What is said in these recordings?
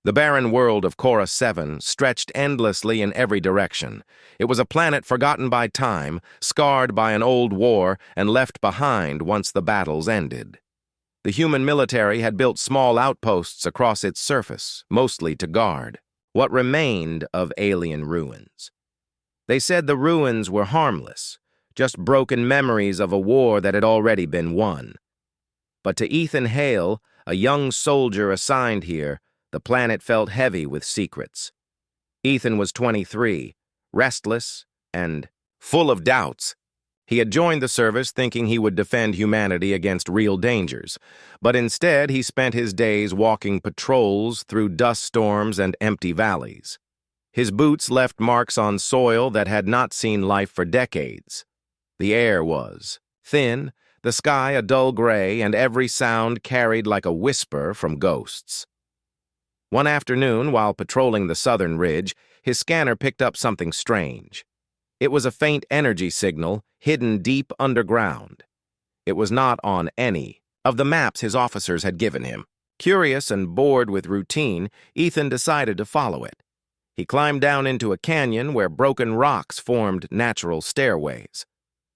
The barren world of Cora 7 stretched endlessly in every direction. It was a planet forgotten by time, scarred by an old war, and left behind once the battles ended. The human military had built small outposts across its surface, mostly to guard what remained of alien ruins. They said the ruins were harmless, just broken memories of a war that had already been won. But to Ethan Hale, a young soldier assigned here, the planet felt heavy with secrets. Ethan was 23, restless, and full of doubts. He had joined the service thinking he would defend humanity against real dangers, but instead he spent his days walking patrols through dust storms and empty valleys. His boots left marks on soil that had not seen life for decades. The air was thin, the sky a dull gray, and every sound carried like a whisper from ghosts. One afternoon, while patrolling the southern ridge, his scanner picked up something strange. It was a faint energy signal hidden deep underground. It was not on any of the maps his officers had given him. Curious and bored with routine, Ethan decided to follow it. He climbed down into a canyon where broken rocks formed natural stairways.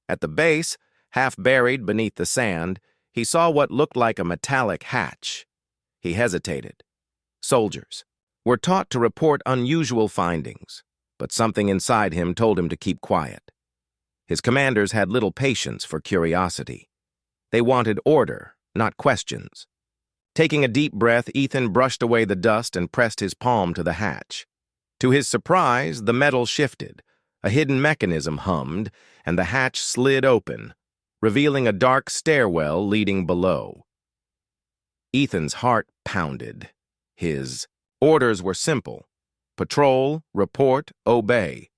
At the base, half buried beneath the sand, he saw what looked like a metallic hatch. He hesitated. Soldiers were taught to report unusual findings, but something inside him told him to keep quiet. His commanders had little patience for curiosity. They wanted order, not questions. Taking a deep breath, Ethan brushed away the dust and pressed his palm to the hatch. To his surprise, the metal shifted, a hidden mechanism hummed, and the hatch slid open, revealing a dark stairwell leading below. Ethan's heart pounded. His orders were simple: patrol, report, obey.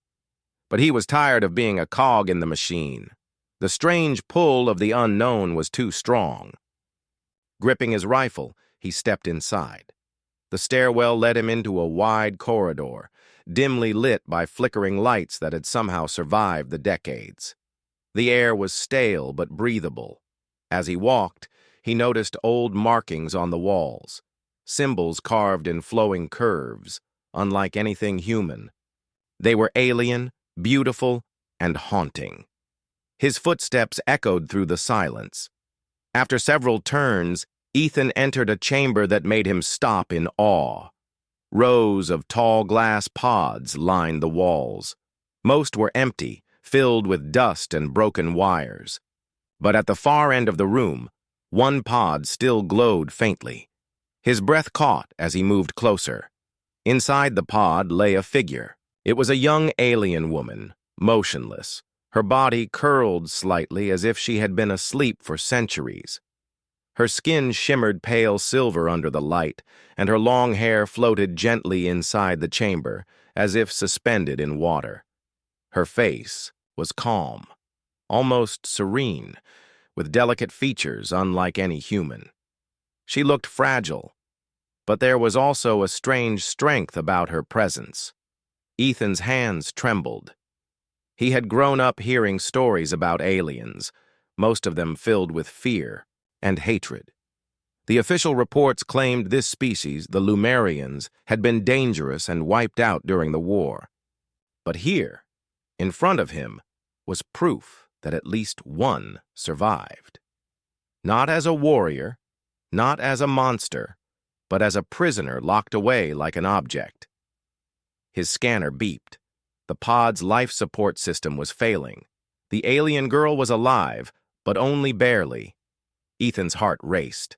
But he was tired of being a cog in the machine. The strange pull of the unknown was too strong. Gripping his rifle, he stepped inside. The stairwell led him into a wide corridor, dimly lit by flickering lights that had somehow survived the decades. The air was stale but breathable. As he walked, he noticed old markings on the walls, symbols carved in flowing curves, unlike anything human. They were alien, beautiful, and haunting. His footsteps echoed through the silence. After several turns, Ethan entered a chamber that made him stop in awe. Rows of tall glass pods lined the walls. Most were empty, filled with dust and broken wires. But at the far end of the room, one pod still glowed faintly. His breath caught as he moved closer. Inside the pod lay a figure. It was a young alien woman, motionless, her body curled slightly as if she had been asleep for centuries. Her skin shimmered pale silver under the light, and her long hair floated gently inside the chamber, as if suspended in water. Her face was calm, almost serene, with delicate features unlike any human. She looked fragile, but there was also a strange strength about her presence. Ethan's hands trembled. He had grown up hearing stories about aliens, most of them filled with fear and hatred. The official reports claimed this species, the Lumerians, had been dangerous and wiped out during the war. But here, in front of him, was proof that at least one survived. Not as a warrior, not as a monster, but as a prisoner locked away like an object. His scanner beeped. The pod's life support system was failing. The alien girl was alive, but only barely. Ethan's heart raced.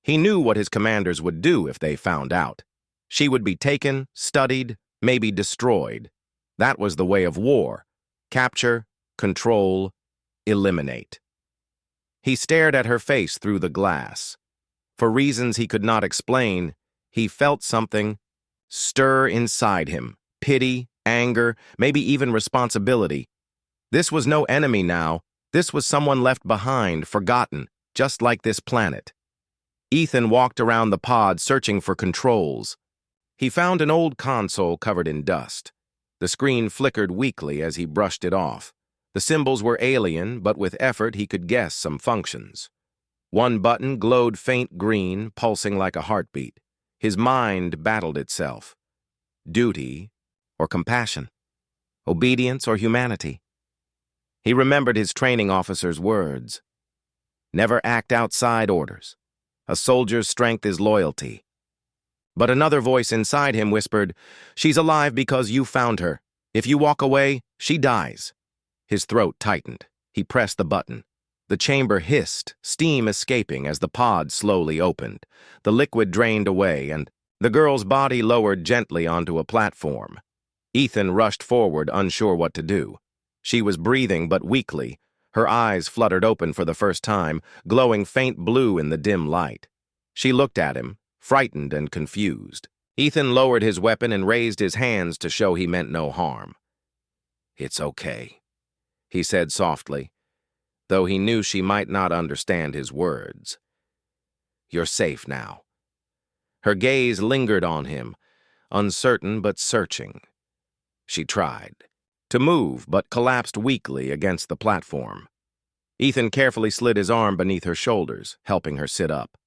He knew what his commanders would do if they found out. She would be taken, studied, maybe destroyed. That was the way of war: capture, control, eliminate. He stared at her face through the glass. For reasons he could not explain, he felt something stir inside him: pity, anger, maybe even responsibility. This was no enemy now. This was someone left behind, forgotten, just like this planet. Ethan walked around the pod searching for controls. He found an old console covered in dust. The screen flickered weakly as he brushed it off. The symbols were alien, but with effort he could guess some functions. One button glowed faint green, pulsing like a heartbeat. His mind battled itself. Duty or compassion? Obedience or humanity? He remembered his training officer's words. Never act outside orders. A soldier's strength is loyalty. But another voice inside him whispered, "She's alive because you found her. If you walk away, she dies." His throat tightened. He pressed the button. The chamber hissed, steam escaping as the pod slowly opened. The liquid drained away, and the girl's body lowered gently onto a platform. Ethan rushed forward, unsure what to do. She was breathing but weakly. Her eyes fluttered open for the first time, glowing faint blue in the dim light. She looked at him, frightened and confused. Ethan lowered his weapon and raised his hands to show he meant no harm. "It's okay," he said softly, though he knew she might not understand his words. "You're safe now." Her gaze lingered on him, uncertain but searching. She tried to move, but collapsed weakly against the platform. Ethan carefully slid his arm beneath her shoulders, helping her sit up.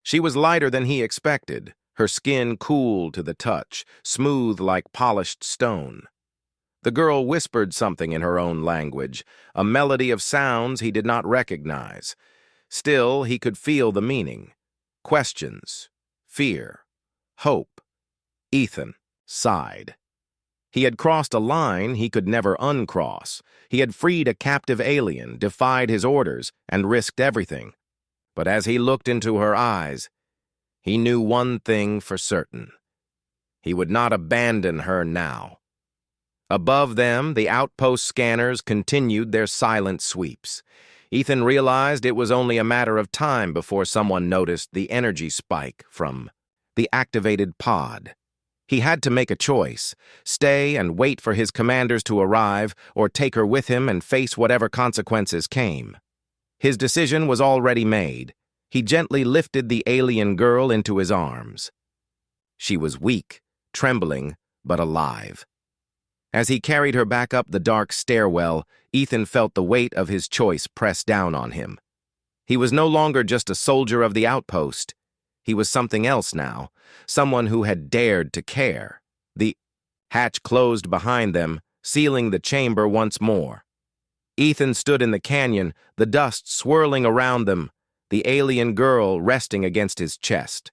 She was lighter than he expected, her skin cool to the touch, smooth like polished stone. The girl whispered something in her own language, a melody of sounds he did not recognize. Still, he could feel the meaning. Questions, fear, hope. Ethan sighed. He had crossed a line he could never uncross. He had freed a captive alien, defied his orders, and risked everything. But as he looked into her eyes, he knew one thing for certain. He would not abandon her now. Above them, the outpost scanners continued their silent sweeps. Ethan realized it was only a matter of time before someone noticed the energy spike from the activated pod. He had to make a choice, stay and wait for his commanders to arrive, or take her with him and face whatever consequences came. His decision was already made. He gently lifted the alien girl into his arms. She was weak, trembling, but alive. As he carried her back up the dark stairwell, Ethan felt the weight of his choice press down on him. He was no longer just a soldier of the outpost. He was something else now, someone who had dared to care. The hatch closed behind them, sealing the chamber once more. Ethan stood in the canyon, the dust swirling around them, the alien girl resting against his chest.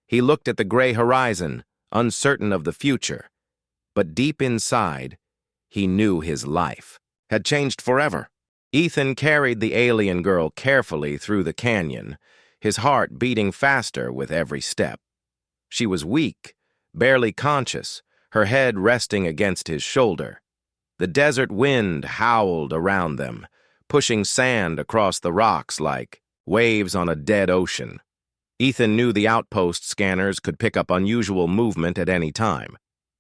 He looked at the gray horizon, uncertain of the future. But deep inside, he knew his life had changed forever. Ethan carried the alien girl carefully through the canyon, his heart beating faster with every step. She was weak, barely conscious, her head resting against his shoulder. The desert wind howled around them, pushing sand across the rocks like waves on a dead ocean. Ethan knew the outpost scanners could pick up unusual movement at any time.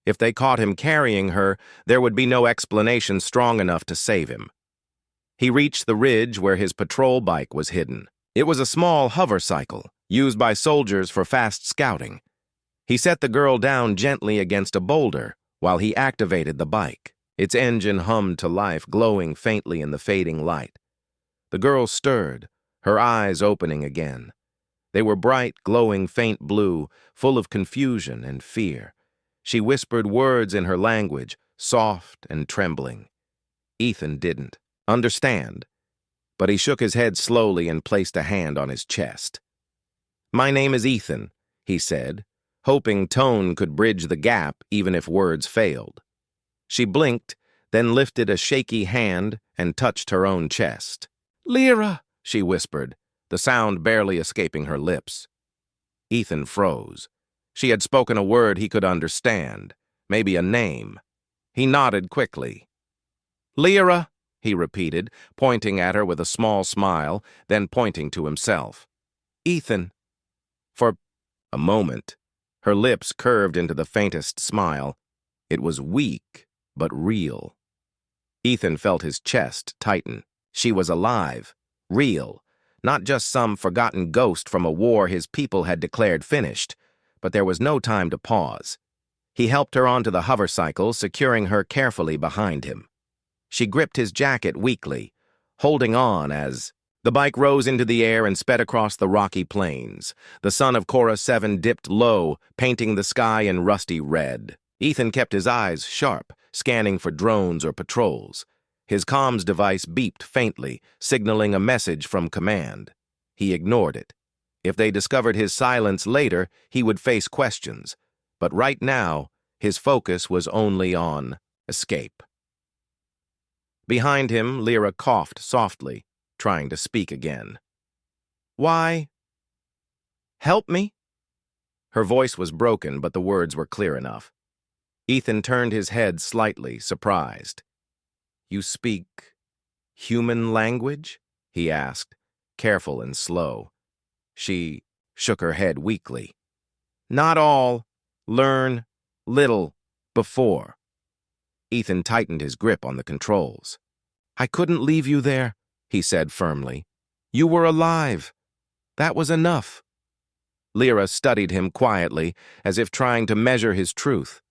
If they caught him carrying her, there would be no explanation strong enough to save him. He reached the ridge where his patrol bike was hidden. It was a small hover cycle, used by soldiers for fast scouting. He set the girl down gently against a boulder while he activated the bike. Its engine hummed to life, glowing faintly in the fading light. The girl stirred, her eyes opening again. They were bright, glowing faint blue, full of confusion and fear. She whispered words in her language, soft and trembling. Ethan didn't understand, but he shook his head slowly and placed a hand on his chest. "My name is Ethan," he said, hoping tone could bridge the gap even if words failed. She blinked, then lifted a shaky hand and touched her own chest. "Lyra," she whispered, the sound barely escaping her lips. Ethan froze. She had spoken a word he could understand, maybe a name. He nodded quickly. "Lyra," he repeated, pointing at her with a small smile, then pointing to himself. "Ethan." For a moment, her lips curved into the faintest smile. It was weak, but real. Ethan felt his chest tighten. She was alive, real, not just some forgotten ghost from a war his people had declared finished. But there was no time to pause. He helped her onto the hover cycle, securing her carefully behind him. She gripped his jacket weakly, holding on as The bike rose into the air and sped across the rocky plains. The sun of Korra 7 dipped low, painting the sky in rusty red. Ethan kept his eyes sharp, scanning for drones or patrols. His comms device beeped faintly, signaling a message from command. He ignored it. If they discovered his silence later, he would face questions. But right now, his focus was only on escape. Behind him, Lyra coughed softly, trying to speak again. "Why? Help me?" Her voice was broken, but the words were clear enough. Ethan turned his head slightly, surprised. "You speak human language?" he asked, careful and slow. She shook her head weakly. "Not all. Learn little before." Ethan tightened his grip on the controls. "I couldn't leave you there," he said firmly. "You were alive. That was enough." Lyra studied him quietly, as if trying to measure his truth.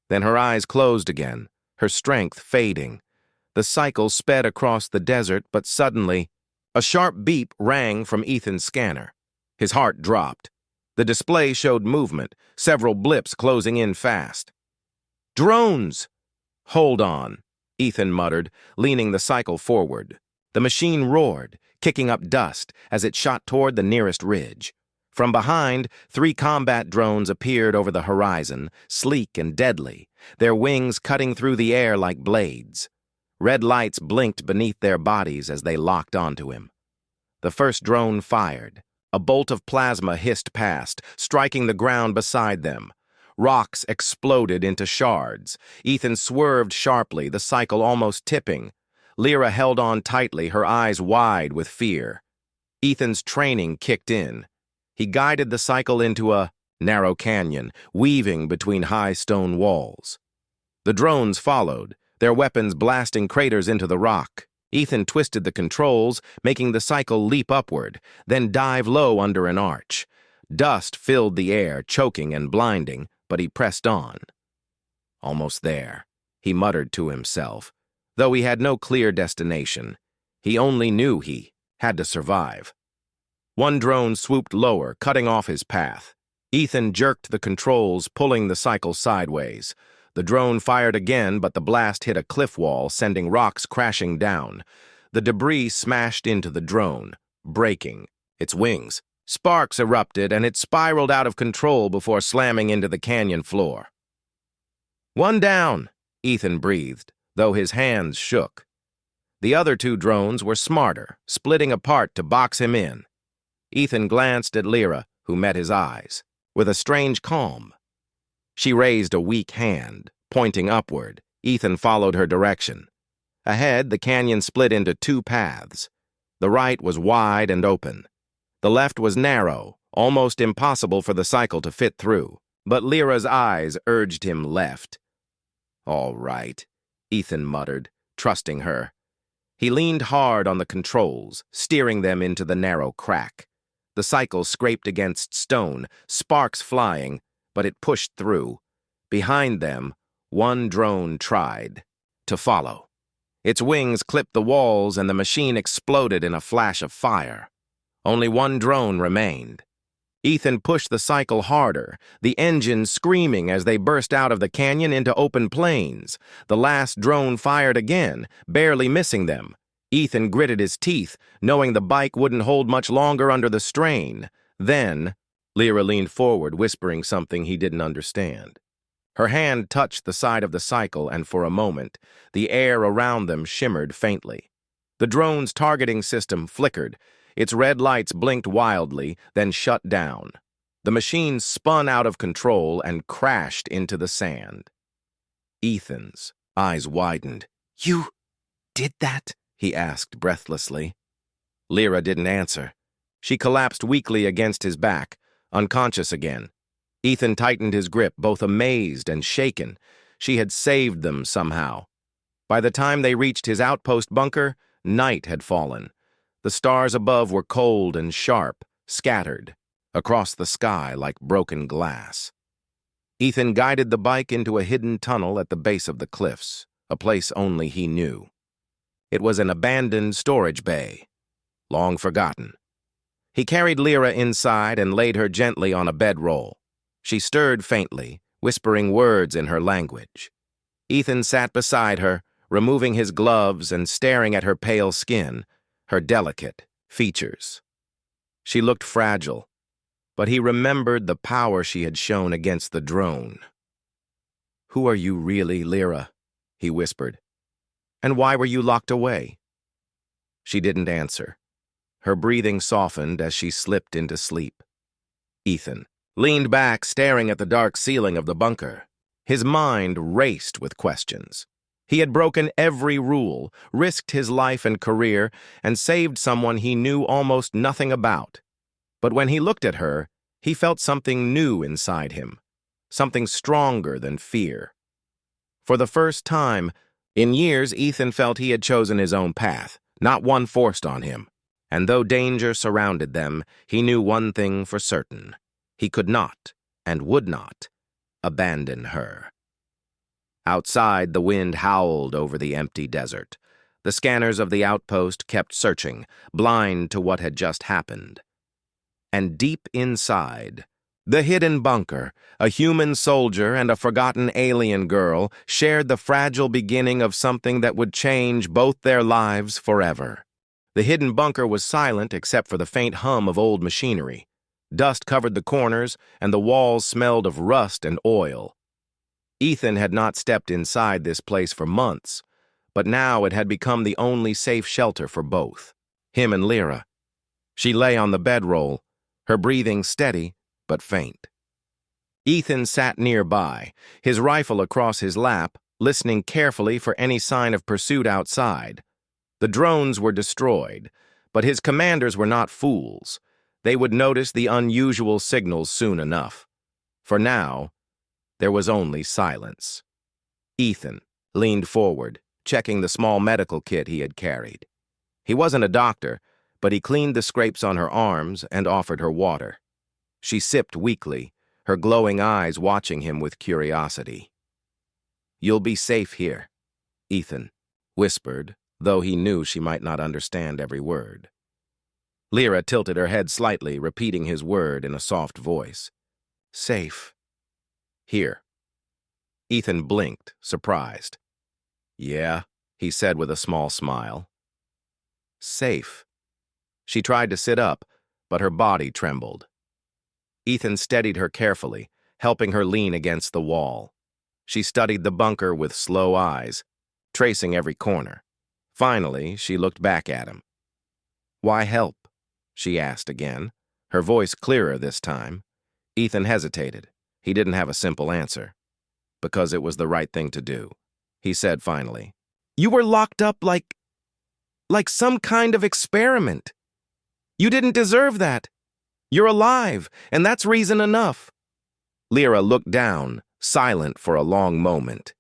Then her eyes closed again, her strength fading. The cycle sped across the desert, but suddenly, a sharp beep rang from Ethan's scanner. His heart dropped. The display showed movement, several blips closing in fast. "Drones!" "Hold on," Ethan muttered, leaning the cycle forward. The machine roared, kicking up dust as it shot toward the nearest ridge. From behind, 3 combat drones appeared over the horizon, sleek and deadly, their wings cutting through the air like blades. Red lights blinked beneath their bodies as they locked onto him. The first drone fired. A bolt of plasma hissed past, striking the ground beside them. Rocks exploded into shards. Ethan swerved sharply, the cycle almost tipping. Lyra held on tightly, her eyes wide with fear. Ethan's training kicked in. He guided the cycle into a narrow canyon, weaving between high stone walls. The drones followed, their weapons blasting craters into the rock. Ethan twisted the controls, making the cycle leap upward, then dive low under an arch. Dust filled the air, choking and blinding, but he pressed on. "Almost there," he muttered to himself. Though he had no clear destination, he only knew he had to survive. One drone swooped lower, cutting off his path. Ethan jerked the controls, pulling the cycle sideways. The drone fired again, but the blast hit a cliff wall, sending rocks crashing down. The debris smashed into the drone, breaking its wings. Sparks erupted, and it spiraled out of control before slamming into the canyon floor. "One down," Ethan breathed, though his hands shook. The other 2 drones were smarter, splitting apart to box him in. Ethan glanced at Lyra, who met his eyes, with a strange calm. She raised a weak hand, pointing upward. Ethan followed her direction. Ahead, the canyon split into 2 paths. The right was wide and open. The left was narrow, almost impossible for the cycle to fit through. But Lyra's eyes urged him left. "All right," Ethan muttered, trusting her. He leaned hard on the controls, steering them into the narrow crack. The cycle scraped against stone, sparks flying, but it pushed through. Behind them, one drone tried to follow. Its wings clipped the walls and the machine exploded in a flash of fire. Only one drone remained. Ethan pushed the cycle harder, the engines screaming as they burst out of the canyon into open plains. The last drone fired again, barely missing them. Ethan gritted his teeth, knowing the bike wouldn't hold much longer under the strain. Then, Lyra leaned forward, whispering something he didn't understand. Her hand touched the side of the cycle, and for a moment, the air around them shimmered faintly. The drone's targeting system flickered. Its red lights blinked wildly, then shut down. The machine spun out of control and crashed into the sand. Ethan's eyes widened. "You did that?" he asked breathlessly. Lyra didn't answer. She collapsed weakly against his back, unconscious again. Ethan tightened his grip, both amazed and shaken. She had saved them somehow. By the time they reached his outpost bunker, night had fallen. The stars above were cold and sharp, scattered across the sky like broken glass. Ethan guided the bike into a hidden tunnel at the base of the cliffs, a place only he knew. It was an abandoned storage bay. long forgotten. He carried Lyra inside and laid her gently on a bedroll. She stirred faintly, whispering words in her language. Ethan sat beside her, removing his gloves and staring at her pale skin, her delicate features. She looked fragile, but he remembered the power she had shown against the drone. "Who are you really, Lyra?" he whispered. "And why were you locked away?" She didn't answer. Her breathing softened as she slipped into sleep. Ethan leaned back, staring at the dark ceiling of the bunker. His mind raced with questions. He had broken every rule, risked his life and career, and saved someone he knew almost nothing about. But when he looked at her, he felt something new inside him, something stronger than fear. For the first time in years, Ethan felt he had chosen his own path, not one forced on him. And though danger surrounded them, he knew one thing for certain. He could not, and would not, abandon her. Outside, the wind howled over the empty desert. The scanners of the outpost kept searching, blind to what had just happened. And deep inside, the hidden bunker, a human soldier and a forgotten alien girl, shared the fragile beginning of something that would change both their lives forever. The hidden bunker was silent except for the faint hum of old machinery. Dust covered the corners, and the walls smelled of rust and oil. Ethan had not stepped inside this place for months, but now it had become the only safe shelter for both, him and Lyra. She lay on the bedroll, her breathing steady but faint. Ethan sat nearby, his rifle across his lap, listening carefully for any sign of pursuit outside. The drones were destroyed, but his commanders were not fools. They would notice the unusual signals soon enough. For now, there was only silence. Ethan leaned forward, checking the small medical kit he had carried. He wasn't a doctor, but he cleaned the scrapes on her arms and offered her water. She sipped weakly, her glowing eyes watching him with curiosity. "You'll be safe here," Ethan whispered, though he knew she might not understand every word. Lyra tilted her head slightly, repeating his word in a soft voice. "Safe. Here." Ethan blinked, surprised. "Yeah," he said with a small smile. "Safe." She tried to sit up, but her body trembled. Ethan steadied her carefully, helping her lean against the wall. She studied the bunker with slow eyes, tracing every corner. Finally, she looked back at him. "Why help?" she asked again, her voice clearer this time. Ethan hesitated. He didn't have a simple answer. "Because it was the right thing to do," he said finally. "You were locked up like some kind of experiment. You didn't deserve that. You're alive, and that's reason enough." Lyra looked down, silent for a long moment.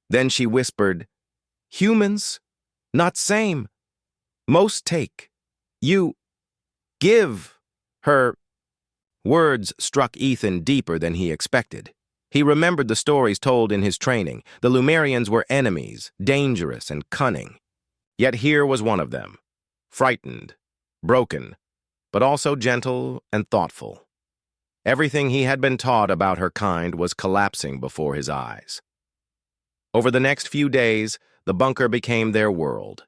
Then she whispered, "Humans, not same. Most take. You give her." Words struck Ethan deeper than he expected. He remembered the stories told in his training. The Lumerians were enemies, dangerous and cunning. Yet here was one of them, frightened, broken, but also gentle and thoughtful. Everything he had been taught about her kind was collapsing before his eyes. Over the next few days, the bunker became their world.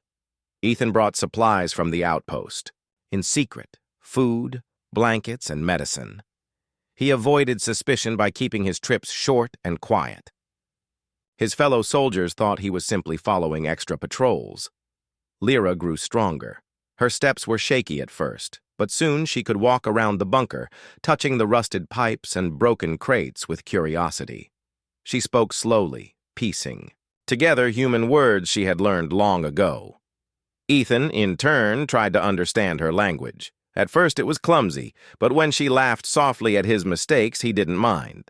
Ethan brought supplies from the outpost, in secret, food, blankets, and medicine. He avoided suspicion by keeping his trips short and quiet. His fellow soldiers thought he was simply following extra patrols. Lyra grew stronger. Her steps were shaky at first, but soon she could walk around the bunker, touching the rusted pipes and broken crates with curiosity. She spoke slowly, piecing together human words she had learned long ago. Ethan, in turn, tried to understand her language. At first it was clumsy, but when she laughed softly at his mistakes, he didn't mind.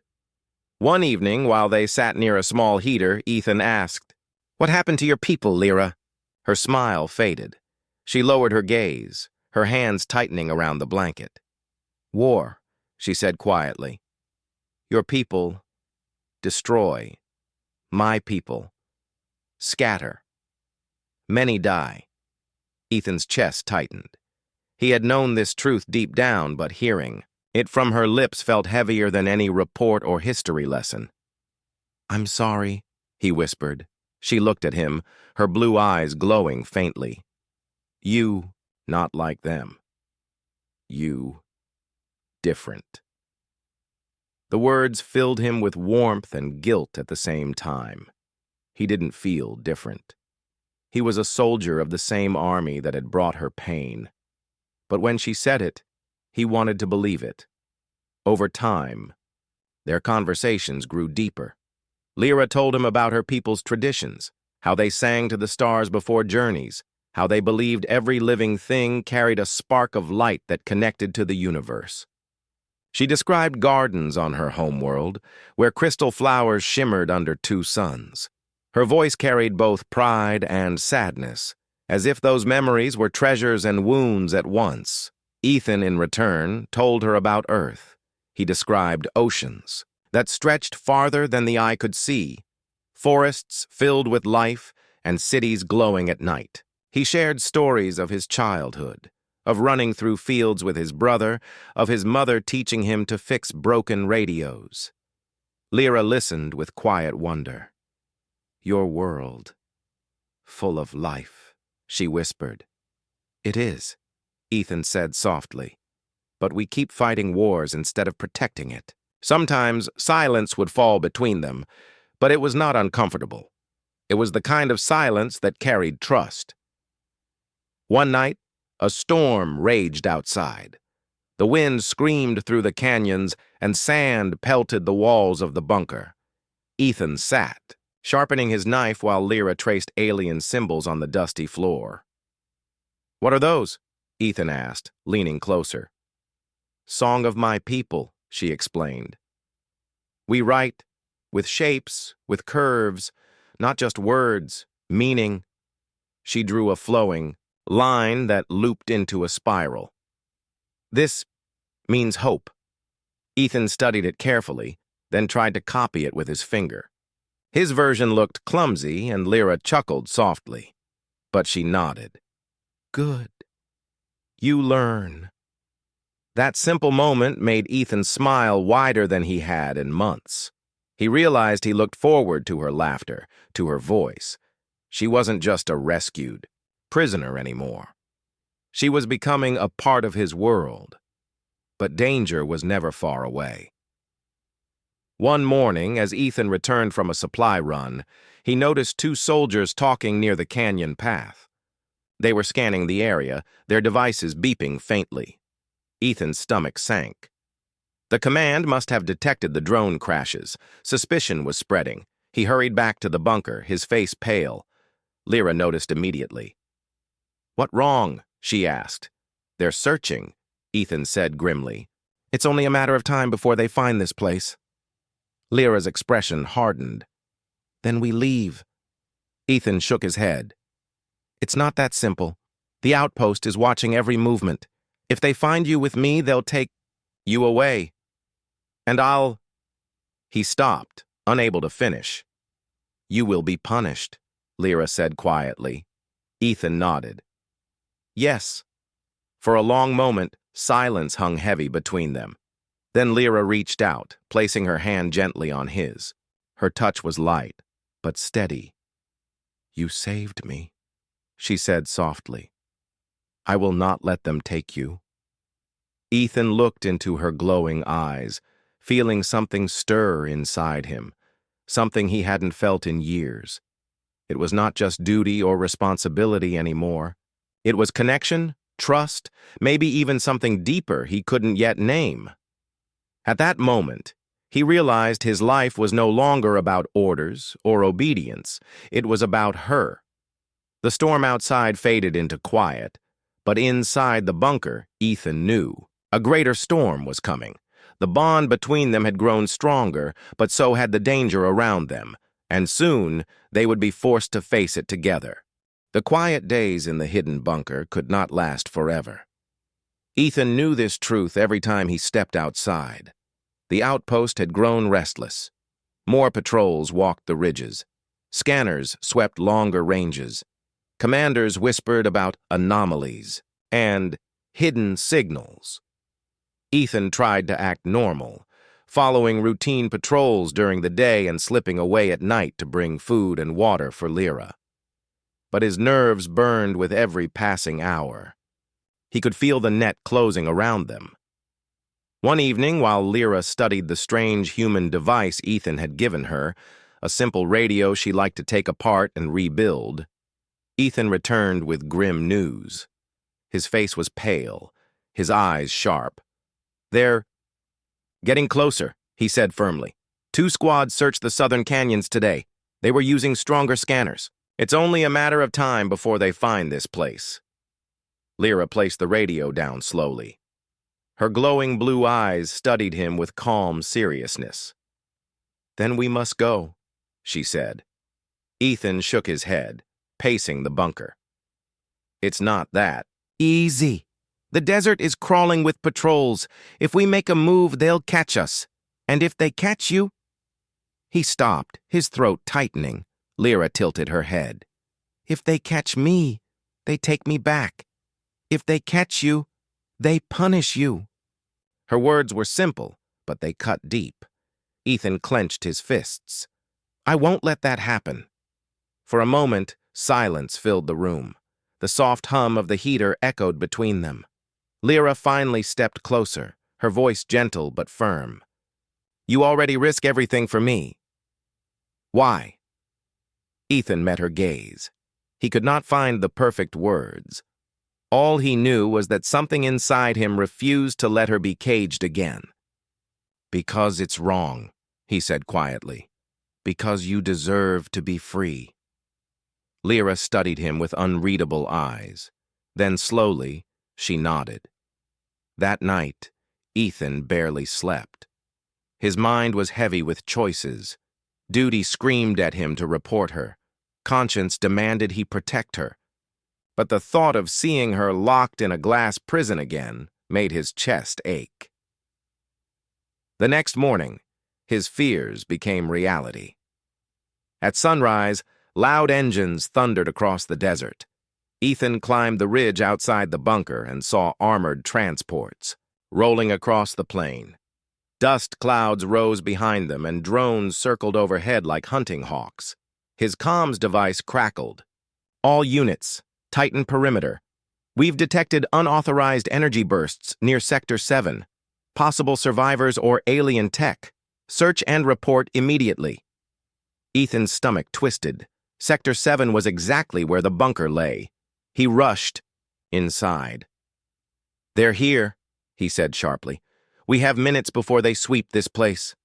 One evening, while they sat near a small heater, Ethan asked, "What happened to your people, Lyra?" Her smile faded. She lowered her gaze, her hands tightening around the blanket. "War," she said quietly. "Your people destroy. My people scatter. Many die." Ethan's chest tightened. He had known this truth deep down, but hearing it from her lips felt heavier than any report or history lesson. "I'm sorry," he whispered. She looked at him, her blue eyes glowing faintly. "You, not like them. You, different." The words filled him with warmth and guilt at the same time. He didn't feel different. He was a soldier of the same army that had brought her pain. But when she said it, he wanted to believe it. Over time, their conversations grew deeper. Lyra told him about her people's traditions, how they sang to the stars before journeys, how they believed every living thing carried a spark of light that connected to the universe. She described gardens on her homeworld, where crystal flowers shimmered under two suns. Her voice carried both pride and sadness, as if those memories were treasures and wounds at once. Ethan, in return, told her about Earth. He described oceans that stretched farther than the eye could see, forests filled with life, and cities glowing at night. He shared stories of his childhood, of running through fields with his brother, of his mother teaching him to fix broken radios. Lyra listened with quiet wonder. "Your world, full of life," she whispered. "It is," Ethan said softly. "But we keep fighting wars instead of protecting it." Sometimes silence would fall between them, but it was not uncomfortable. It was the kind of silence that carried trust. One night, a storm raged outside. The wind screamed through the canyons, and sand pelted the walls of the bunker. Ethan sat, sharpening his knife while Lyra traced alien symbols on the dusty floor. "What are those?" Ethan asked, leaning closer. "Song of my people," she explained. "We write with shapes, with curves, not just words, meaning." She drew a flowing line that looped into a spiral. "This means hope." Ethan studied it carefully, then tried to copy it with his finger. His version looked clumsy, and Lyra chuckled softly. But she nodded. "Good. You learn." That simple moment made Ethan smile wider than he had in months. He realized he looked forward to her laughter, to her voice. She wasn't just a rescued prisoner anymore. She was becoming a part of his world. But danger was never far away. One morning, as Ethan returned from a supply run, he noticed two soldiers talking near the canyon path. They were scanning the area, their devices beeping faintly. Ethan's stomach sank. The command must have detected the drone crashes. Suspicion was spreading. He hurried back to the bunker, his face pale. Lyra noticed immediately. "What wrong?" she asked. "They're searching," Ethan said grimly. "It's only a matter of time before they find this place." Lyra's expression hardened. "Then we leave." Ethan shook his head. "It's not that simple. The outpost is watching every movement. If they find you with me, they'll take you away. And I'll—" He stopped, unable to finish. "You will be punished," Lyra said quietly. Ethan nodded. "Yes." For a long moment, silence hung heavy between them. Then Lyra reached out, placing her hand gently on his. Her touch was light, but steady. "You saved me," she said softly. "I will not let them take you." Ethan looked into her glowing eyes, feeling something stir inside him, something he hadn't felt in years. It was not just duty or responsibility anymore. It was connection, trust, maybe even something deeper he couldn't yet name. At that moment, he realized his life was no longer about orders or obedience. It was about her. The storm outside faded into quiet, but inside the bunker, Ethan knew a greater storm was coming. The bond between them had grown stronger, but so had the danger around them, and soon they would be forced to face it together. The quiet days in the hidden bunker could not last forever. Ethan knew this truth every time he stepped outside. The outpost had grown restless. More patrols walked the ridges. Scanners swept longer ranges. Commanders whispered about anomalies. And hidden signals. Ethan tried to act normal, following routine patrols during the day and slipping away at night to bring food and water for Lyra. But his nerves burned with every passing hour. He could feel the net closing around them. One evening, while Lyra studied the strange human device Ethan had given her, a simple radio she liked to take apart and rebuild, Ethan returned with grim news. His face was pale, his eyes sharp. "They're getting closer," he said firmly. "2 squads searched the southern canyons today. They were using stronger scanners. It's only a matter of time before they find this place." Lyra placed the radio down slowly. Her glowing blue eyes studied him with calm seriousness. "Then we must go," she said. Ethan shook his head, pacing the bunker. "It's not that. Easy. The desert is crawling with patrols. If we make a move, they'll catch us. And if they catch you—" He stopped, his throat tightening. Lyra tilted her head. "If they catch me, they take me back. If they catch you, they punish you." Her words were simple, but they cut deep. Ethan clenched his fists. "I won't let that happen." For a moment, silence filled the room. The soft hum of the heater echoed between them. Lyra finally stepped closer, her voice gentle but firm. "You already risk everything for me." "Why?" Ethan met her gaze. He could not find the perfect words. All he knew was that something inside him refused to let her be caged again. "Because it's wrong," he said quietly. "Because you deserve to be free." Lyra studied him with unreadable eyes. Then slowly, she nodded. That night, Ethan barely slept. His mind was heavy with choices. Duty screamed at him to report her. Conscience demanded he protect her. But the thought of seeing her locked in a glass prison again made his chest ache. The next morning, his fears became reality. At sunrise, loud engines thundered across the desert. Ethan climbed the ridge outside the bunker and saw armored transports rolling across the plain. Dust clouds rose behind them and drones circled overhead like hunting hawks. His comms device crackled. "All units, tighten perimeter. We've detected unauthorized energy bursts near Sector 7. Possible survivors or alien tech. Search and report immediately." Ethan's stomach twisted. Sector 7 was exactly where the bunker lay. He rushed inside. "They're here," he said sharply. "We have minutes before they sweep this place."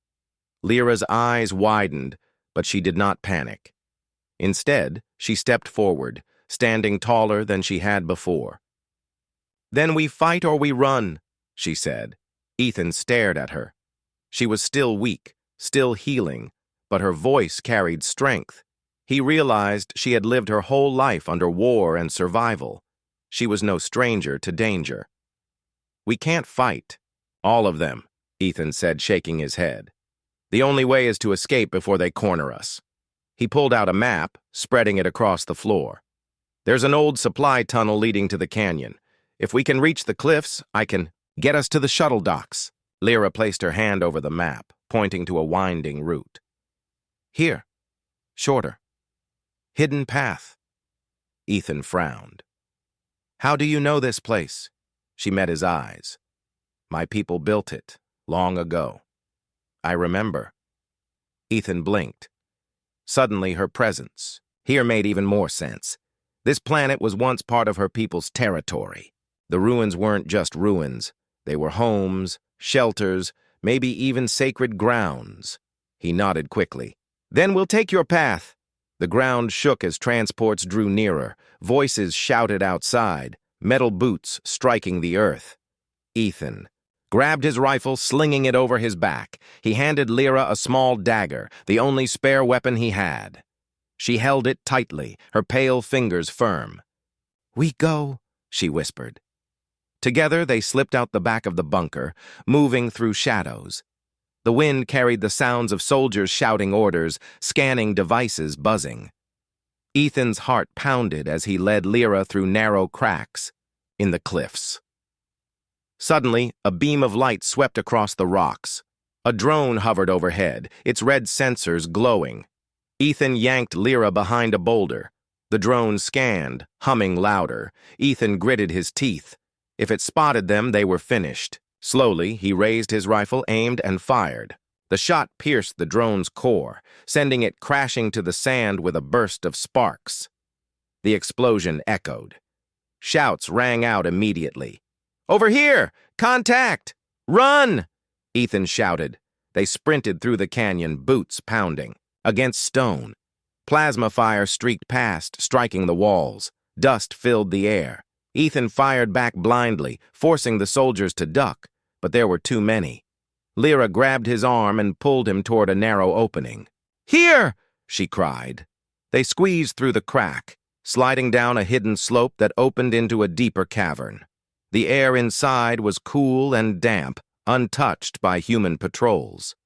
Lyra's eyes widened, but she did not panic. Instead, she stepped forward, standing taller than she had before. "Then we fight or we run," she said. Ethan stared at her. She was still weak, still healing, but her voice carried strength. He realized she had lived her whole life under war and survival. She was no stranger to danger. "We can't fight. All of them," Ethan said, shaking his head. "The only way is to escape before they corner us." He pulled out a map, spreading it across the floor. "There's an old supply tunnel leading to the canyon. If we can reach the cliffs, I can get us to the shuttle docks." Lyra placed her hand over the map, pointing to a winding route. "Here. Shorter. Hidden path." Ethan frowned. "How do you know this place?" She met his eyes. "My people built it, long ago. I remember." Ethan blinked. Suddenly, her presence here made even more sense. This planet was once part of her people's territory. The ruins weren't just ruins. They were homes, shelters, maybe even sacred grounds. He nodded quickly. "Then we'll take your path." The ground shook as transports drew nearer. Voices shouted outside, metal boots striking the earth. Ethan grabbed his rifle, slinging it over his back. He handed Lyra a small dagger, the only spare weapon he had. She held it tightly, her pale fingers firm. "We go," she whispered. Together, they slipped out the back of the bunker, moving through shadows. The wind carried the sounds of soldiers shouting orders, scanning devices buzzing. Ethan's heart pounded as he led Lyra through narrow cracks in the cliffs. Suddenly, a beam of light swept across the rocks. A drone hovered overhead, its red sensors glowing. Ethan yanked Lyra behind a boulder. The drone scanned, humming louder. Ethan gritted his teeth. If it spotted them, they were finished. Slowly, he raised his rifle, aimed, and fired. The shot pierced the drone's core, sending it crashing to the sand with a burst of sparks. The explosion echoed. Shouts rang out immediately. "Over here! Contact! Run!" Ethan shouted. They sprinted through the canyon, boots pounding. Against stone. Plasma fire streaked past, striking the walls. Dust filled the air. Ethan fired back blindly, forcing the soldiers to duck, but there were too many. Lyra grabbed his arm and pulled him toward a narrow opening. "Here!" she cried. They squeezed through the crack, sliding down a hidden slope that opened into a deeper cavern. The air inside was cool and damp, untouched by human patrols.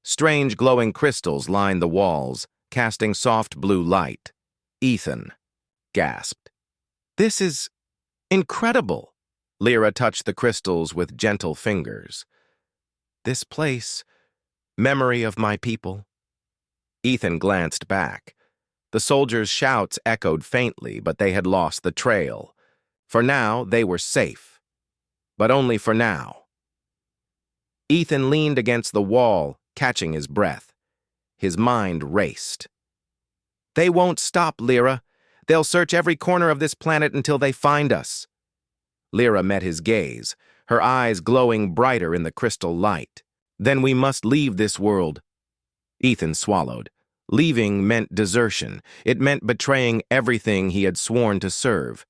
Strange glowing crystals lined the walls, casting soft blue light. Ethan gasped. "This is incredible." Lyra touched the crystals with gentle fingers. "This place, memory of my people." Ethan glanced back. The soldiers' shouts echoed faintly, but they had lost the trail. For now, they were safe. But only for now. Ethan leaned against the wall, catching his breath. His mind raced. "They won't stop, Lyra. They'll search every corner of this planet until they find us." Lyra met his gaze, her eyes glowing brighter in the crystal light. "Then we must leave this world." Ethan swallowed. Leaving meant desertion. It meant betraying everything he had sworn to serve.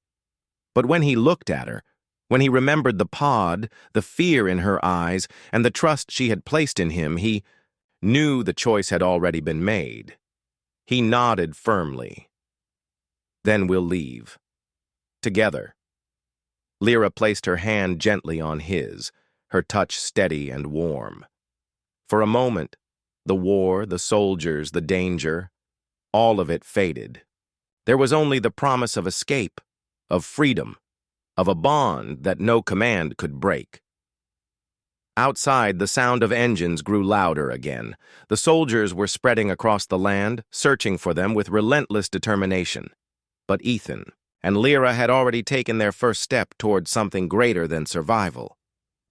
But when he looked at her, when he remembered the pod, the fear in her eyes, and the trust she had placed in him, he knew the choice had already been made. He nodded firmly. "Then we'll leave. Together." Lyra placed her hand gently on his, her touch steady and warm. For a moment, the war, the soldiers, the danger, all of it faded. There was only the promise of escape, of freedom, of a bond that no command could break. Outside, the sound of engines grew louder again. The soldiers were spreading across the land, searching for them with relentless determination. But Ethan and Lyra had already taken their first step toward something greater than survival.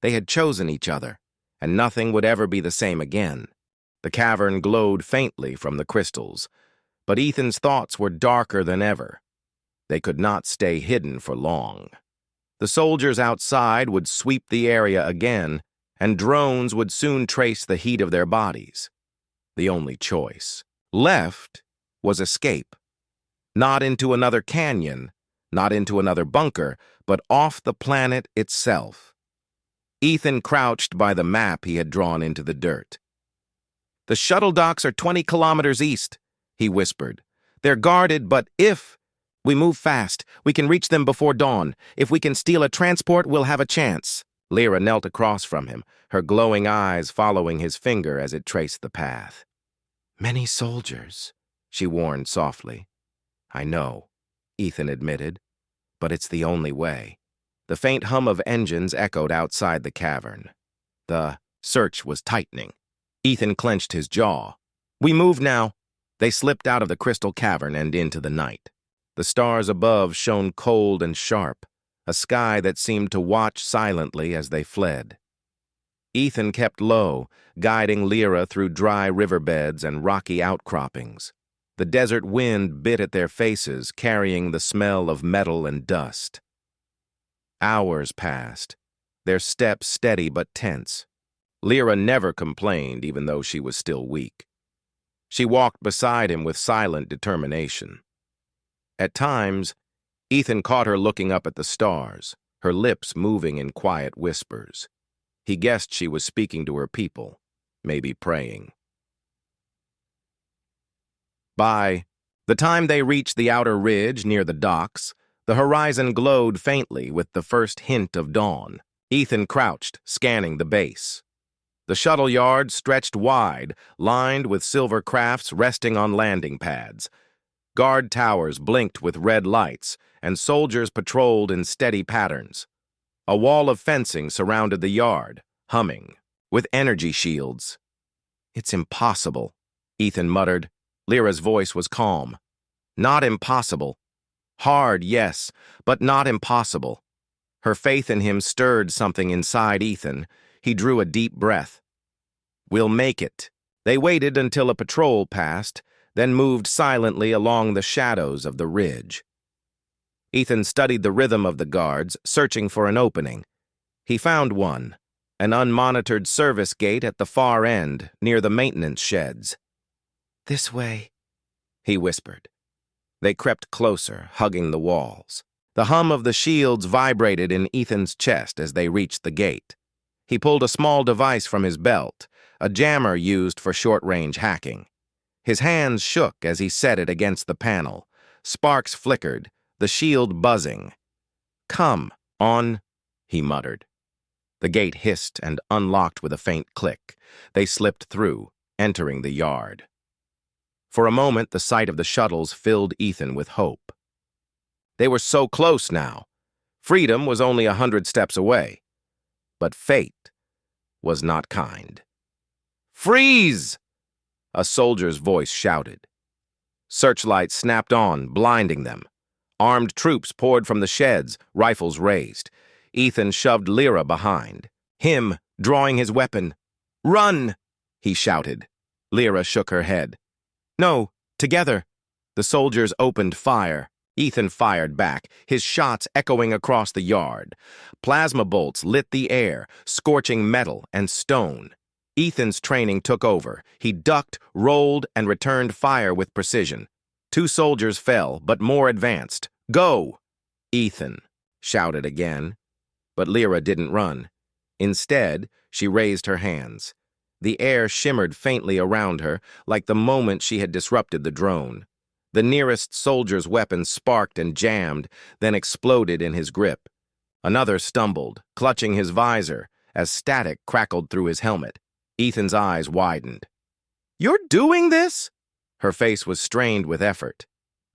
They had chosen each other, and nothing would ever be the same again. The cavern glowed faintly from the crystals, but Ethan's thoughts were darker than ever. They could not stay hidden for long. The soldiers outside would sweep the area again, and drones would soon trace the heat of their bodies. The only choice left was escape. Not into another canyon, not into another bunker, but off the planet itself. Ethan crouched by the map he had drawn into the dirt. "The shuttle docks are 20 kilometers east," he whispered. "They're guarded, but if we move fast, we can reach them before dawn. If we can steal a transport, we'll have a chance." Lyra knelt across from him, her glowing eyes following his finger as it traced the path. "Many soldiers," she warned softly. "I know," Ethan admitted, "but it's the only way." The faint hum of engines echoed outside the cavern. The search was tightening. Ethan clenched his jaw. "We move now." They slipped out of the crystal cavern and into the night. The stars above shone cold and sharp, a sky that seemed to watch silently as they fled. Ethan kept low, guiding Lyra through dry riverbeds and rocky outcroppings. The desert wind bit at their faces, carrying the smell of metal and dust. Hours passed, their steps steady but tense. Lyra never complained, even though she was still weak. She walked beside him with silent determination. At times, Ethan caught her looking up at the stars, her lips moving in quiet whispers. He guessed she was speaking to her people, maybe praying. By the time they reached the outer ridge near the docks, the horizon glowed faintly with the first hint of dawn. Ethan crouched, scanning the base. The shuttle yard stretched wide, lined with silver crafts resting on landing pads. Guard towers blinked with red lights, and soldiers patrolled in steady patterns. A wall of fencing surrounded the yard, humming, with energy shields. "It's impossible," Ethan muttered. Lyra's voice was calm. "Not impossible. Hard, yes, but not impossible." Her faith in him stirred something inside Ethan. He drew a deep breath. "We'll make it." They waited until a patrol passed, then moved silently along the shadows of the ridge. Ethan studied the rhythm of the guards, searching for an opening. He found one, an unmonitored service gate at the far end, near the maintenance sheds. "This way," he whispered. They crept closer, hugging the walls. The hum of the shields vibrated in Ethan's chest as they reached the gate. He pulled a small device from his belt, a jammer used for short-range hacking. His hands shook as he set it against the panel. Sparks flickered, the shield buzzing. "Come on," he muttered. The gate hissed and unlocked with a faint click. They slipped through, entering the yard. For a moment, the sight of the shuttles filled Ethan with hope. They were so close now. Freedom was only 100 steps away. But fate was not kind. "Freeze!" a soldier's voice shouted. Searchlights snapped on, blinding them. Armed troops poured from the sheds, rifles raised. Ethan shoved Lyra behind, him drawing his weapon. "Run!" he shouted. Lyra shook her head. "No, together." The soldiers opened fire. Ethan fired back, his shots echoing across the yard. Plasma bolts lit the air, scorching metal and stone. Ethan's training took over. He ducked, rolled, and returned fire with precision. 2 soldiers fell, but more advanced. "Go!" Ethan shouted again. But Lyra didn't run. Instead, she raised her hands. The air shimmered faintly around her, like the moment she had disrupted the drone. The nearest soldier's weapon sparked and jammed, then exploded in his grip. Another stumbled, clutching his visor, as static crackled through his helmet. Ethan's eyes widened. "You're doing this?" Her face was strained with effort.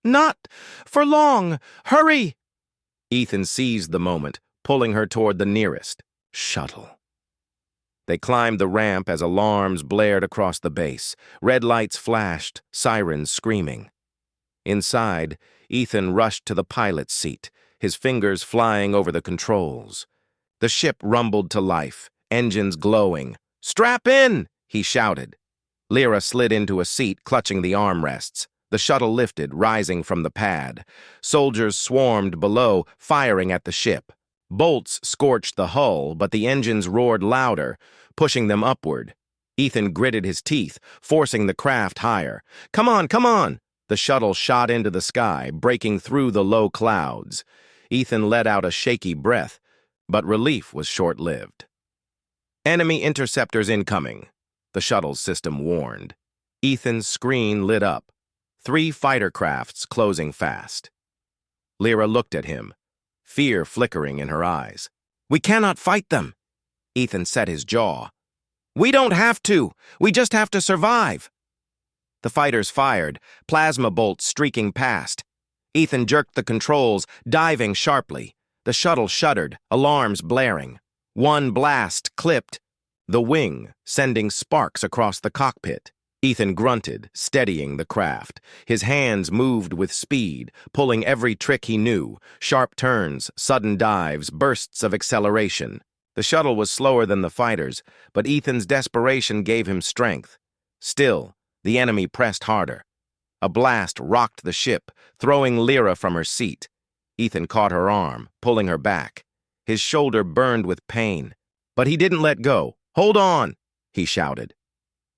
"Not for long. Hurry!" Ethan seized the moment, pulling her toward the nearest shuttle. They climbed the ramp as alarms blared across the base. Red lights flashed, sirens screaming. Inside, Ethan rushed to the pilot's seat, his fingers flying over the controls. The ship rumbled to life, engines glowing. "Strap in!" he shouted. Lyra slid into a seat, clutching the armrests. The shuttle lifted, rising from the pad. Soldiers swarmed below, firing at the ship. Bolts scorched the hull, but the engines roared louder, pushing them upward. Ethan gritted his teeth, forcing the craft higher. "Come on, come on!" The shuttle shot into the sky, breaking through the low clouds. Ethan let out a shaky breath, but relief was short-lived. "Enemy interceptors incoming," the shuttle's system warned. Ethan's screen lit up. 3 fighter crafts closing fast. Lyra looked at him, fear flickering in her eyes. "We cannot fight them." Ethan set his jaw. "We don't have to. We just have to survive." The fighters fired, plasma bolts streaking past. Ethan jerked the controls, diving sharply. The shuttle shuddered, alarms blaring. One blast clipped the wing, sending sparks across the cockpit. Ethan grunted, steadying the craft. His hands moved with speed, pulling every trick he knew. Sharp turns, sudden dives, bursts of acceleration. The shuttle was slower than the fighters, but Ethan's desperation gave him strength. Still, the enemy pressed harder. A blast rocked the ship, throwing Lyra from her seat. Ethan caught her arm, pulling her back. His shoulder burned with pain, but he didn't let go. "Hold on!" he shouted.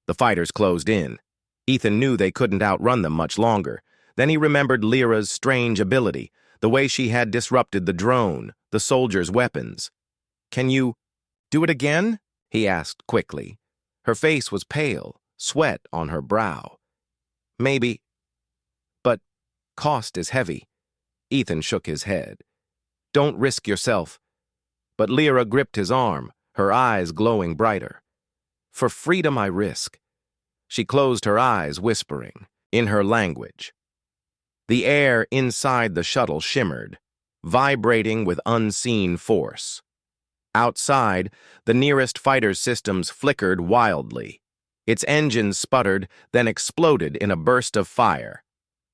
The fighters closed in. Ethan knew they couldn't outrun them much longer. Then he remembered Lyra's strange ability, the way she had disrupted the drone, the soldiers' weapons. "Can you do it again?" he asked quickly. Her face was pale, sweat on her brow. "Maybe, but cost is heavy." Ethan shook his head. "Don't risk yourself." But Lyra gripped his arm, her eyes glowing brighter. "For freedom I risk." She closed her eyes, whispering, in her language. The air inside the shuttle shimmered, vibrating with unseen force. Outside, the nearest fighter's systems flickered wildly. Its engines sputtered, then exploded in a burst of fire.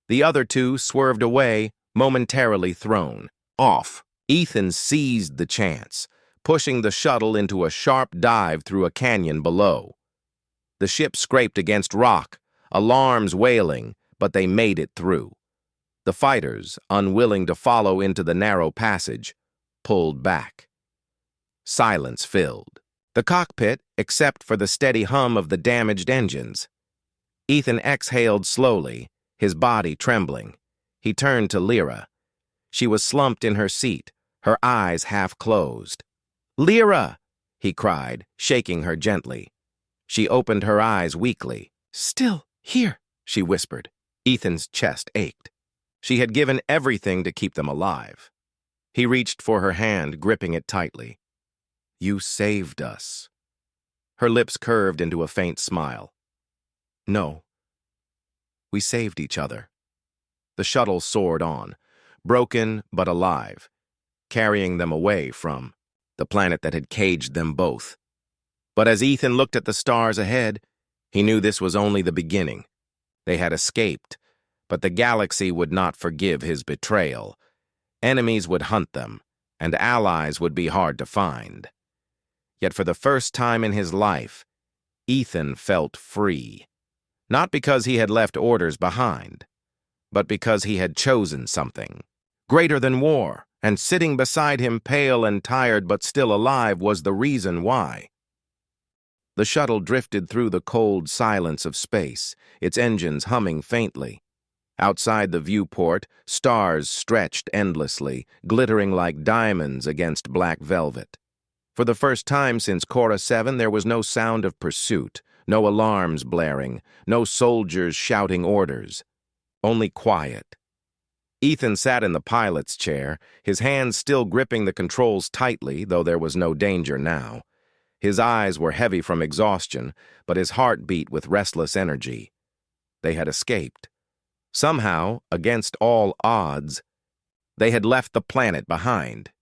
The other two swerved away, momentarily thrown off. Ethan seized the chance, pushing the shuttle into a sharp dive through a canyon below. The ship scraped against rock, alarms wailing, but they made it through. The fighters, unwilling to follow into the narrow passage, pulled back. Silence filled the cockpit, except for the steady hum of the damaged engines. Ethan exhaled slowly, his body trembling. He turned to Lyra. She was slumped in her seat, her eyes half closed. "Lyra!" he cried, shaking her gently. She opened her eyes weakly. "Still here," she whispered. Ethan's chest ached. She had given everything to keep them alive. He reached for her hand, gripping it tightly. "You saved us." Her lips curved into a faint smile. "No. We saved each other." The shuttle soared on, broken but alive, carrying them away from the planet that had caged them both. But as Ethan looked at the stars ahead, he knew this was only the beginning. They had escaped, but the galaxy would not forgive his betrayal. Enemies would hunt them, and allies would be hard to find. Yet for the first time in his life, Ethan felt free. Not because he had left orders behind, but because he had chosen something greater than war, and sitting beside him, pale and tired but still alive, was the reason why. The shuttle drifted through the cold silence of space, its engines humming faintly. Outside the viewport, stars stretched endlessly, glittering like diamonds against black velvet. For the first time since Cora 7, there was no sound of pursuit, no alarms blaring, no soldiers shouting orders. Only quiet. Ethan sat in the pilot's chair, his hands still gripping the controls tightly, though there was no danger now. His eyes were heavy from exhaustion, but his heart beat with restless energy. They had escaped. Somehow, against all odds, they had left the planet behind.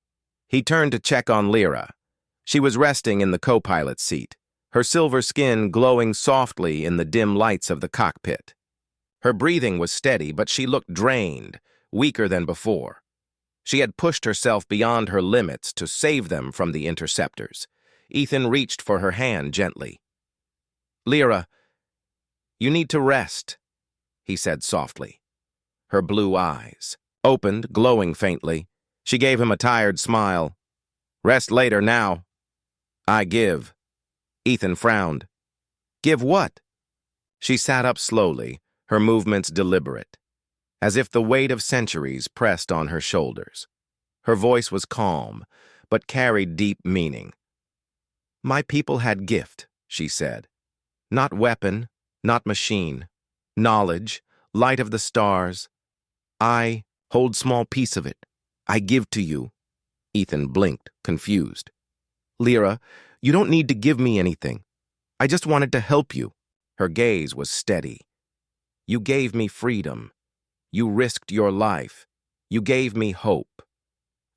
He turned to check on Lyra. She was resting in the co-pilot's seat, her silver skin glowing softly in the dim lights of the cockpit. Her breathing was steady, but she looked drained, weaker than before. She had pushed herself beyond her limits to save them from the interceptors. Ethan reached for her hand gently. "Lyra, you need to rest," he said softly. Her blue eyes opened, glowing faintly. She gave him a tired smile. "Rest later now." "I give." Ethan frowned. "Give what?" She sat up slowly, her movements deliberate, as if the weight of centuries pressed on her shoulders. Her voice was calm, but carried deep meaning. "My people had gift," she said. "Not weapon, not machine. Knowledge, light of the stars. I hold small piece of it. I give to you." Ethan blinked, confused. "Lyra, you don't need to give me anything. I just wanted to help you." Her gaze was steady. "You gave me freedom. You risked your life. You gave me hope.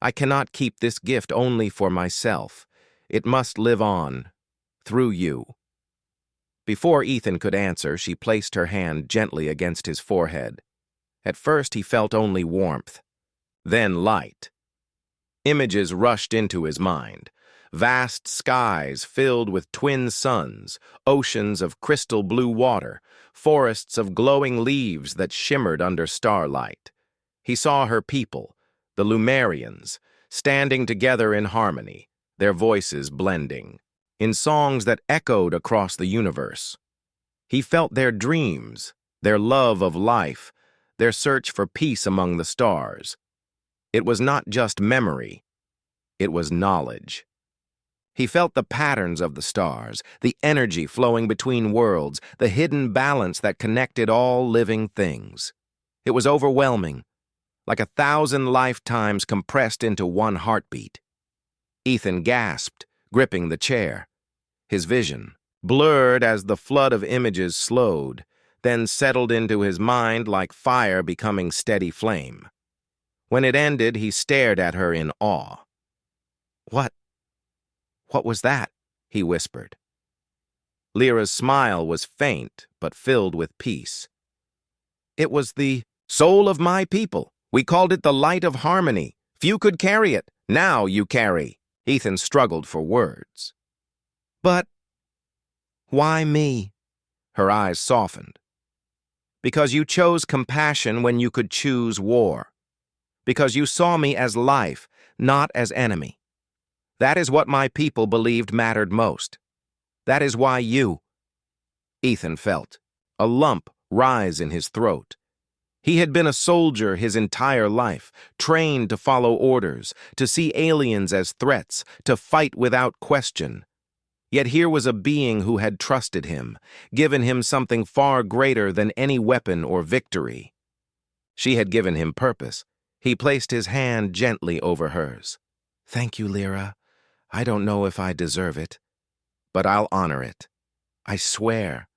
I cannot keep this gift only for myself. It must live on, through you." Before Ethan could answer, she placed her hand gently against his forehead. At first he felt only warmth, then light. Images rushed into his mind. Vast skies filled with twin suns, oceans of crystal blue water, forests of glowing leaves that shimmered under starlight. He saw her people, the Lumerians, standing together in harmony, their voices blending, in songs that echoed across the universe. He felt their dreams, their love of life, their search for peace among the stars. It was not just memory, it was knowledge. He felt the patterns of the stars, the energy flowing between worlds, the hidden balance that connected all living things. It was overwhelming, like 1,000 lifetimes compressed into one heartbeat. Ethan gasped, gripping the chair. His vision blurred as the flood of images slowed, then settled into his mind like fire becoming steady flame. When it ended, he stared at her in awe. "What? "What was that?" he whispered. Lyra's smile was faint, but filled with peace. "It was the soul of my people. We called it the light of harmony. Few could carry it. Now you carry." Ethan struggled for words. "But why me?" Her eyes softened. "Because you chose compassion when you could choose war. Because you saw me as life, not as enemy. That is what my people believed mattered most. That is why you—" Ethan felt a lump rise in his throat. He had been a soldier his entire life, trained to follow orders, to see aliens as threats, to fight without question. Yet here was a being who had trusted him, given him something far greater than any weapon or victory. She had given him purpose. He placed his hand gently over hers. "Thank you, Lyra. I don't know if I deserve it, but I'll honor it. I swear."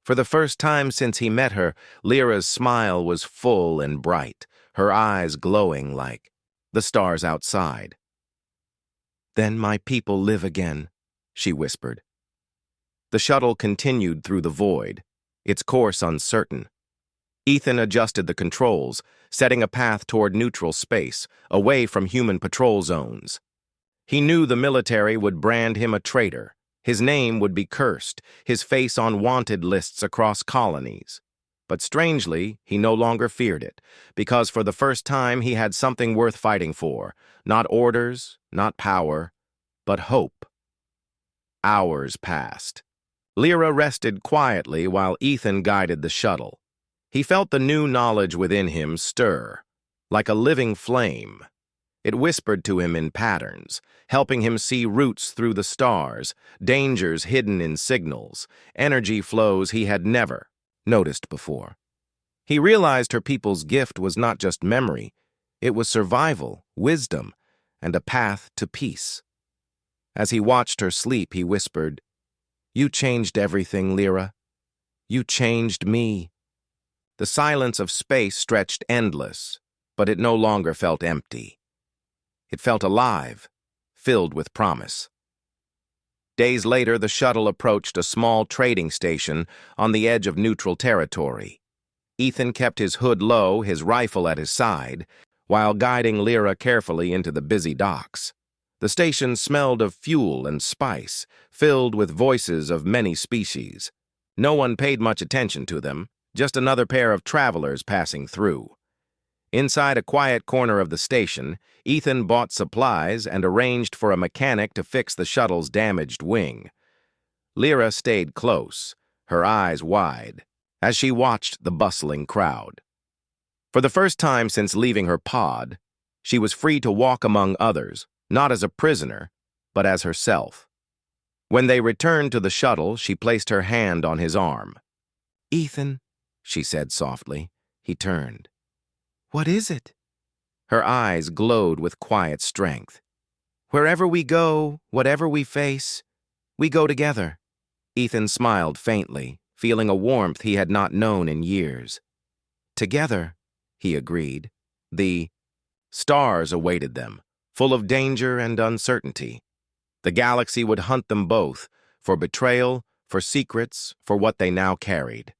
For the first time since he met her, Lyra's smile was full and bright, her eyes glowing like the stars outside. "Then my people live again," she whispered. The shuttle continued through the void, its course uncertain. Ethan adjusted the controls, setting a path toward neutral space, away from human patrol zones. He knew the military would brand him a traitor. His name would be cursed, his face on wanted lists across colonies. But strangely, he no longer feared it, because for the first time he had something worth fighting for. Not orders, not power, but hope. Hours passed. Lyra rested quietly while Ethan guided the shuttle. He felt the new knowledge within him stir, like a living flame. It whispered to him in patterns, helping him see routes through the stars, dangers hidden in signals, energy flows he had never noticed before. He realized her people's gift was not just memory, it was survival, wisdom, and a path to peace. As he watched her sleep, he whispered, "You changed everything, Lyra. You changed me." The silence of space stretched endless, but it no longer felt empty. It felt alive, filled with promise. Days later, the shuttle approached a small trading station on the edge of neutral territory. Ethan kept his hood low, his rifle at his side, while guiding Lyra carefully into the busy docks. The station smelled of fuel and spice, filled with voices of many species. No one paid much attention to them, just another pair of travelers passing through. Inside a quiet corner of the station, Ethan bought supplies and arranged for a mechanic to fix the shuttle's damaged wing. Lyra stayed close, her eyes wide, as she watched the bustling crowd. For the first time since leaving her pod, she was free to walk among others, not as a prisoner, but as herself. When they returned to the shuttle, she placed her hand on his arm. "Ethan," she said softly. He turned. "What is it?" Her eyes glowed with quiet strength. "Wherever we go, whatever we face, we go together." Ethan smiled faintly, feeling a warmth he had not known in years. "Together," he agreed. The stars awaited them, full of danger and uncertainty. The galaxy would hunt them both, for betrayal, for secrets, for what they now carried.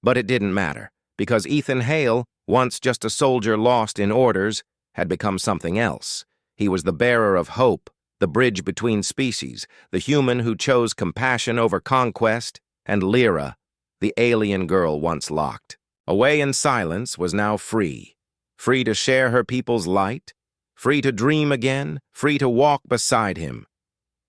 But it didn't matter, because Ethan Hale, once just a soldier lost in orders, had become something else. He was the bearer of hope, the bridge between species, the human who chose compassion over conquest, and Lyra, the alien girl once locked. Away in silence, was now free. Free to share her people's light, free to dream again, free to walk beside him.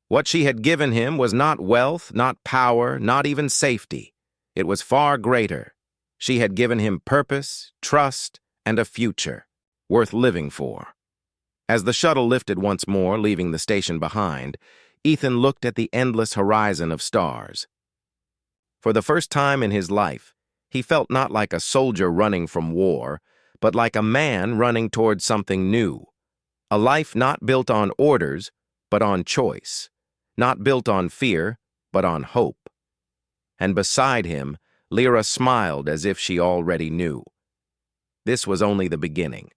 What she had given him was not wealth, not power, not even safety. It was far greater. She had given him purpose, trust, and a future worth living for. As the shuttle lifted once more, leaving the station behind, Ethan looked at the endless horizon of stars. For the first time in his life, he felt not like a soldier running from war, but like a man running toward something new. A life not built on orders, but on choice. Not built on fear, but on hope. And beside him, Lyra smiled as if she already knew. This was only the beginning.